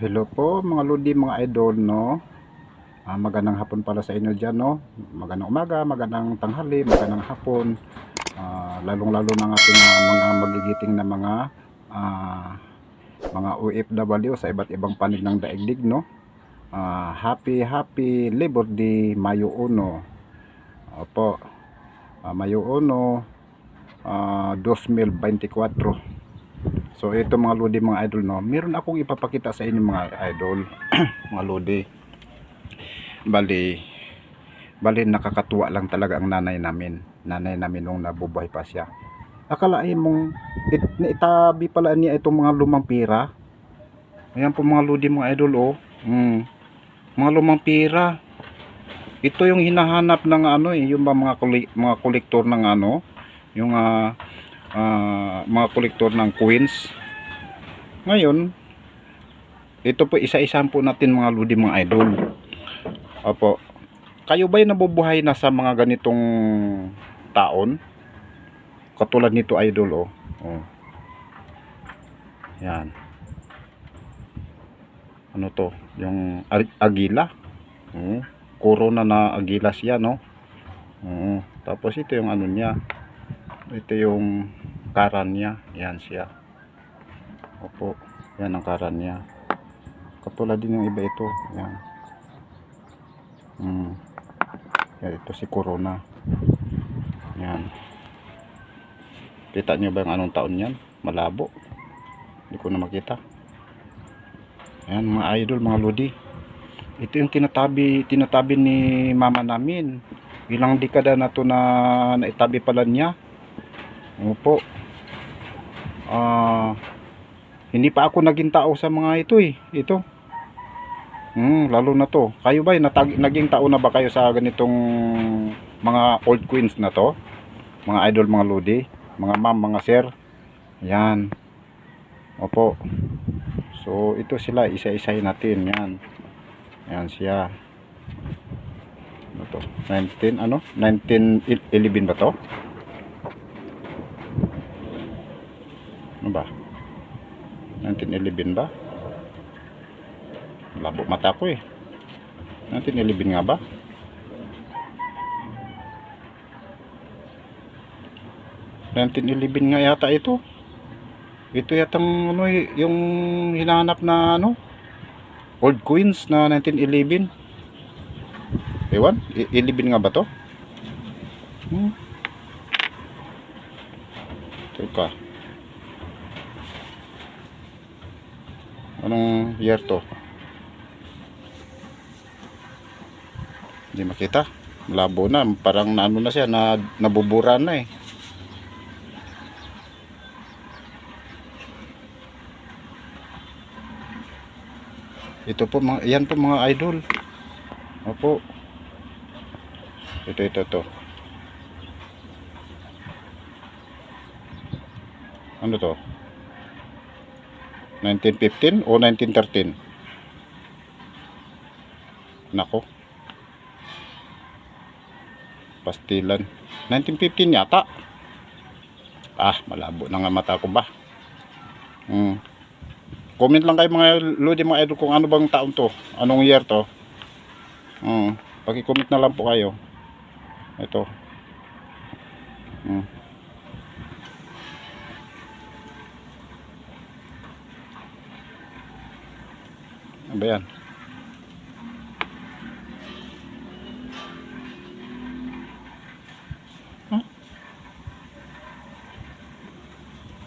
Hello po mga lodi, mga idol, no. Magandang hapon pala sa inyo diyan, no. Magandang umaga, magandang tanghali, magandang hapon. Lalong-lalo ng ating mga magigiting na mga OFW sa iba't ibang panig ng daigdig, no. Happy Labor Day, Mayo 1. Opo, Mayo 1, 2024. So ito mga lodi, mga idol, no. Meron akong ipapakita sa inyo mga idol, mga lodi. Bali nakakatuwa lang talaga ang nanay namin nung nabubuhay pa siya. Akalain mong naitabi pala niya itong mga lumang pira. Ayan po mga lodi, mga idol, oh. Mga lumang pira. Ito yung hinahanap ng yung mga kolektor ng yung mga kolektor ng coins. Ngayon, ito po isa-isahan po natin mga lodi, mga idol. Opo. Kayo ba'y nabubuhay na sa mga ganitong taon? Katulad nito, idol, oh. Yan. Ano to? Yung agila. Corona na agila siya, no? Tapos ito yung ano niya. Ito yung karan niya. Yan siya. Opo. Yan ang karan niya. Katulad din yung iba ito. Yan. Yan, ito si Corona. Yan. Kita nyo ba yung anong taon yan? Malabo. Hindi ko na makita. Yan mga idol, mga lodi. Ito yung tinatabi ni mama namin. Ilang dekada na to na naitabi pala niya. Opo. Hindi pa ako naging tao sa mga ito eh. Ito. Lalo na to. Kayo ba naging tao na ba kayo sa ganitong mga old queens na to? Mga idol, mga lodi, mga ma'am, mga sir. Yan. Opo. So ito sila, isa-isahin natin. Yan. Yan siya. Ano to? 1911 ba to? Ano ba? 1911 ba? Labo mata ko eh. 1911 nga ba? $1911 nga yata ito. Ito yatang yung hinahanap na old coins na 1911. Ewan, 11 nga ba to? Teka. Anong year to? Hindi makita. Malabo na, parang na siya, nabubura na eh. Ito po yan po mga idol. Opo. Ito. Ano to? 1915 o 1913? Nako. Pastilan. 1915 yata. Malabo na nga mata ko ba. Comment lang kayo mga lodi, mga idol, kung ano bang taon to. Anong year to. Paki-comment na lang po kayo. Ito. Ano ba yan?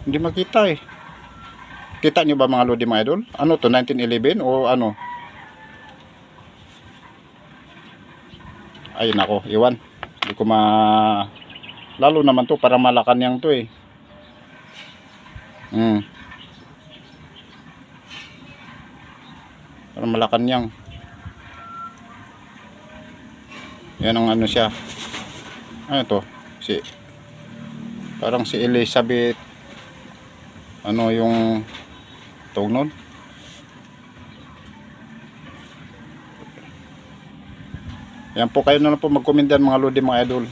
Hindi makita eh. Kita nyo ba mga lodi, mga idol? Ano to, 1911 o ano? Ay nako, iwan. Hindi ko lalo naman to, para Malacanang to eh. Para Malacanang. Yan ang ano siya. Ano to? Parang si Elizabeth. Ano yung tawag nun? Yan po, kayo na lang po mag-comment yan mga lodi, mga idol.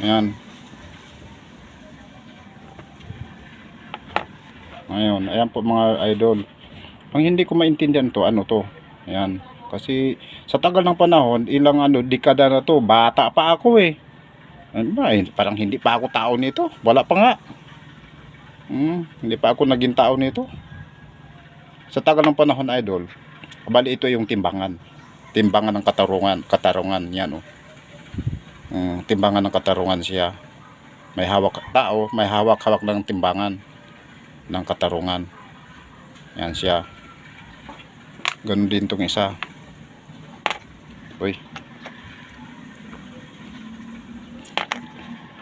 Yan. Ngayon, ayan po mga idol. Ang hindi ko maintindihan to, ano to? Ayan. Kasi sa tagal ng panahon, ilang dekada na to, bata pa ako eh. Ano ba, parang hindi pa ako tao nito. Wala pa nga. Hindi pa ako naging tao nito. Sa tagal ng panahon, idol, bali ito yung timbangan. Timbangan ng katarungan. Yan oh. Timbangan ng katarungan siya. May hawak tao, may hawak-hawak ng timbangan ng katarungan. Yan siya. Ganun din tong isa. Uy.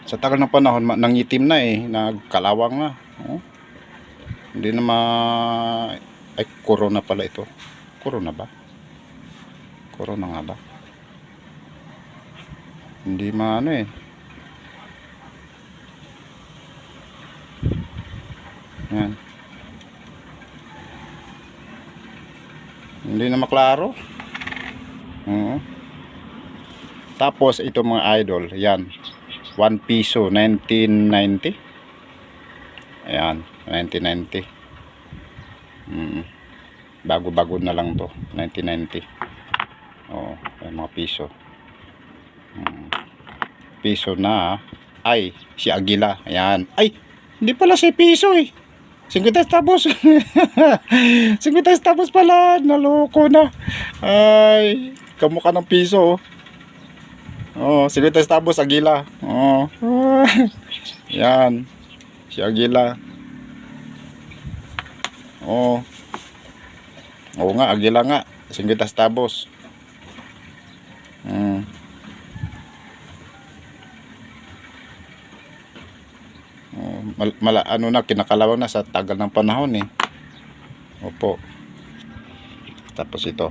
Sa tagal ng panahon, nangitim na eh. Nagkalawang na. Oh. Hindi na ay, corona pala ito. Corona ba? Corona nga ba? Hindi eh. Yan. Hindi na maklaro. Tapos ito mga idol, yan. 1 piso 1990. Ayan, 1990. Bago-bago na lang to, 1990. Oh, ay mga piso. Piso na ay si Aguila. Ayan. Ay, hindi pala si piso eh. 50 centavos. 50 centavos pala. Naloko na. Ay, kamukha ng piso oh. Oh, 50 centavos Aguila. Oh. Yan. Si Aguila. Oh. Oo nga, Aguila nga. 50 centavos. Kinakalawan na sa tagal ng panahon eh. Opo. Tapos ito.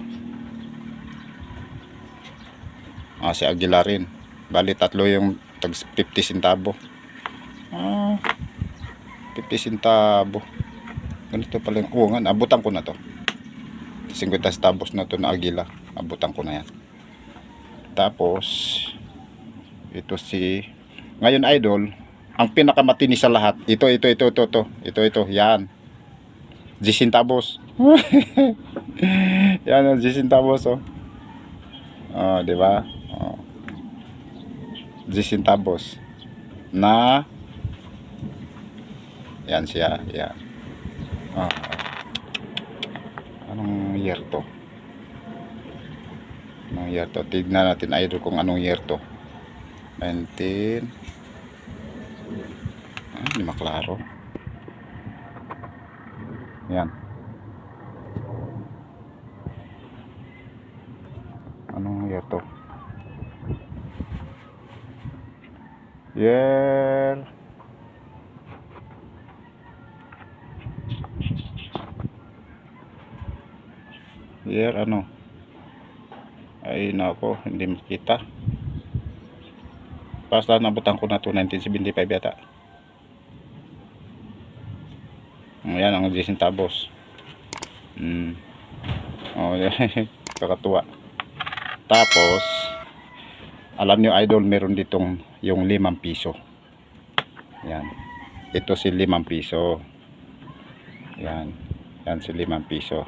Si Aguila rin. Bali tatlo yung tag 50 centavo. 50 centavo. Ganito pala yung, nga, abutan ko na to. 50 centavos na to na Aguila. Abutan ko na yan. Tapos ito ngayon idol, ang pinakamatini sa lahat, ito, yan. 10 centavos. Yan, 10 centavos oh. Oh, di ba? Oh. 10 centavos. Na yan siya, yan. Anong year to? Anong year to? Tignan natin idol kung anong year to. 19. Hindi maklaro. Yan. Anong year to? Year ano? Ay nako, hindi makita. Basta nabutan ko na to, 1975 yata. Ayan ang 10 centavos. Oh, kakatuwa. Tapos alam nyo idol, meron ditong yung 5 piso. Yan. Ito si 5 piso. Yan. Yan si 5 piso.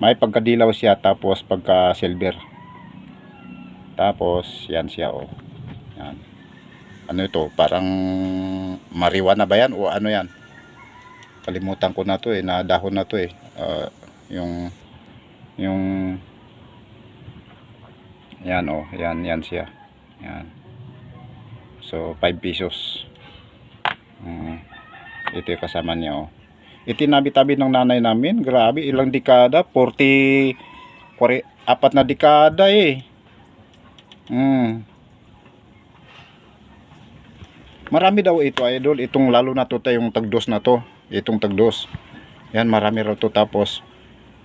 May pagkadilaw siya, tapos pagka silver. Tapos yan siya oh. Yan. Ano ito? Parang marijuana ba yan o ano yan? Kalimutan ko na to eh, na dahon na to eh. Yung yan oh, yan siya. Yan. So 5 pesos. Ito yung kasama niya oh. Itinabi-tabi ng nanay namin. Grabe, ilang dekada, 4 na dekada eh. Marami daw ito idol, itong lalo na to yung tagdos na to. Itong tagdos. Yan, marami raw to. Tapos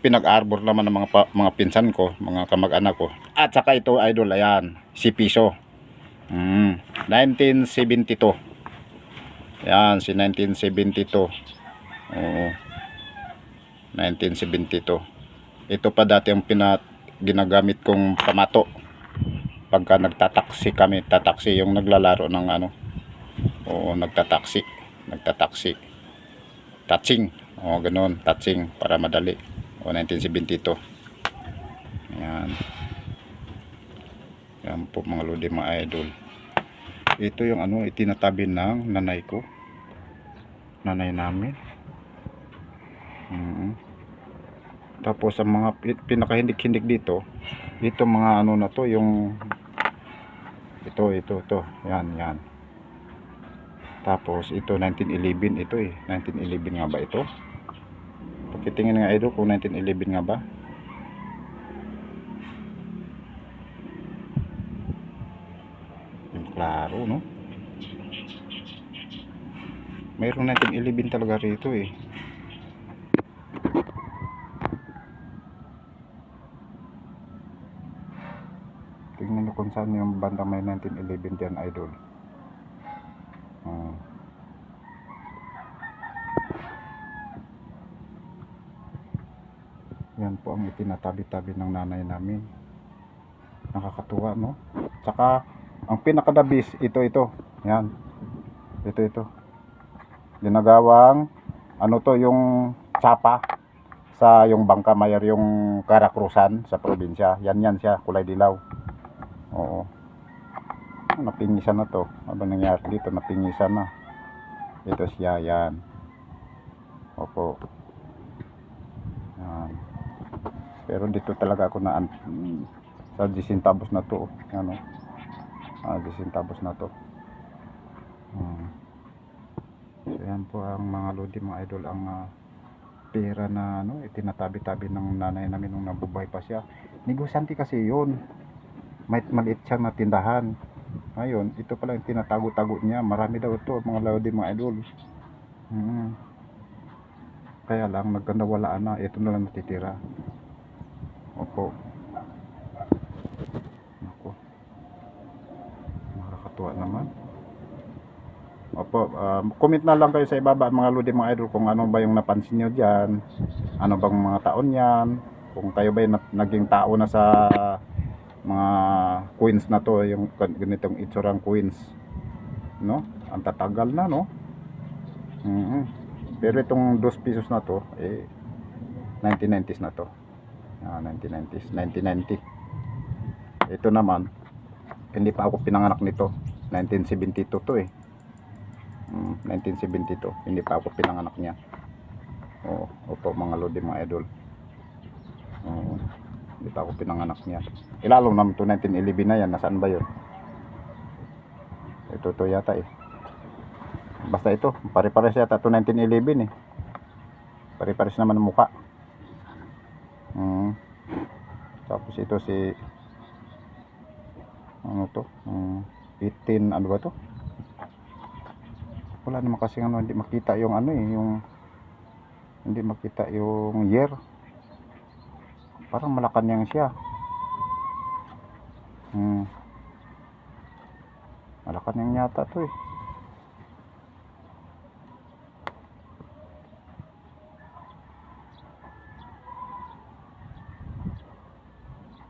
pinag-arbor naman ng mga pinsan ko, mga kamag-anak ko. At saka ito idol, ayan, si piso. 1972. Yan, si 1972. Oo. 1972. Ito pa dati ang ginagamit kong pamato. Pagka nagtataksi kami, tataksi yung naglalaro ng ano. Oo, nagtataksi. Touching. O ganun, touching para madali. O 1972. Yan. Yan po mga lodi mga idol. Ito yung ano, itinatabi ng nanay ko. Nanay namin. Tapos ang mga pinakahindik-hindik dito, ito mga ano na to, yung ito. Yan. Tapos ito 1911 ito 1911 nga ba ito? Pakitingin nga idol kung 1911 nga ba. Yung klaro, no? Mayroong 1911 talaga rito Tingnan nyo kung saan yung banda may 1911 dyan idol. Yan po ang itinatabi-tabi ng nanay namin. Nakakatuwa, no? Tsaka ang pinakadabis ito. Yan. Ito. Ginagawang ano to, yung tsapa sa yung Bangka Mayor, yung Karakrusan sa probinsya. Yan siya, kulay dilaw. Oo. Napingisan na to. Ano nangyari dito? Napingisan na. Ito siya, yan. Opo. Yan. Pero dito talaga ako na sa 10 centavos na to. Ano? 10 centavos na to. So yan po ang mga lodi mga idol, ang pera na ano, itinatabi-tabi ng nanay namin nung nabubuhay pa siya. Negosyante kasi yun. Maliit siyang na tindahan. Ngayon, ito pala yung tinatago-tago niya. Marami daw ito mga lodi mga idol. Kaya lang nagkandawalaan na. Ito na lang natitira. Opo. Ako. Nakakatuwa naman. Opo, comment na lang kayo sa ibaba mga lodi mga idol kung ano ba yung napansin nyo dyan. Ano bang mga taon yan. Kung kayo ba yung naging tao na sa mga coins na to, yung ganitong itsurang coins, no? Ang tatagal na, no? Pero itong 2 pesos na to 1990s na to. 1990s, 1990. Ito naman hindi pa ako pinanganak nito. 1972 to 1972, hindi pa ako pinanganak niya. Opo mga lodi mga idol. Hindi pa ako pinanganak niya. Ilalong naman to 1911 na yan. Nasaan ba yun? Ito yata basta ito, pare-pares yata to 1911 pare-pares naman ang mukha. Tapos ito si ano to, 18 ano ba to? Wala naman kasi ano, hindi makita yung ano yung hindi makita yung year. Parang Malacanang siya. Malacanang yata to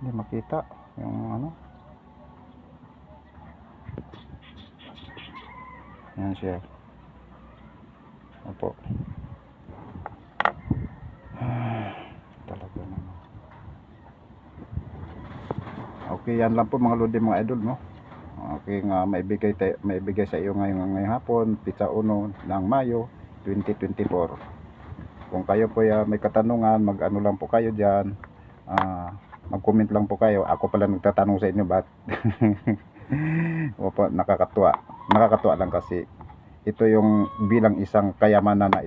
Hindi makita yung ano. Yan siya. Opo. Talaga naman. Okay, yan lang po mga lodi mga idol, no? Okay nga, maibigay sa iyo ngayong hapon, pizza 1 ng Mayo 2024. Kung kayo po may katanungan, mag-ano lang po kayo diyan. Mag-comment lang po kayo. Ako pala nagtatanong sa inyo ba't opo, nakakatuwa lang kasi ito yung bilang isang kayamanan na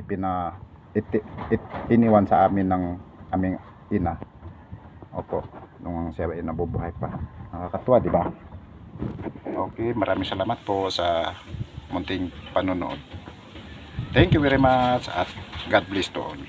iniwan sa amin ng aming ina. Opo, nung siya ay nabubuhay pa. Nakakatuwa, di ba? Okay, maraming salamat po sa munting panonood. Thank you very much at God bless to all.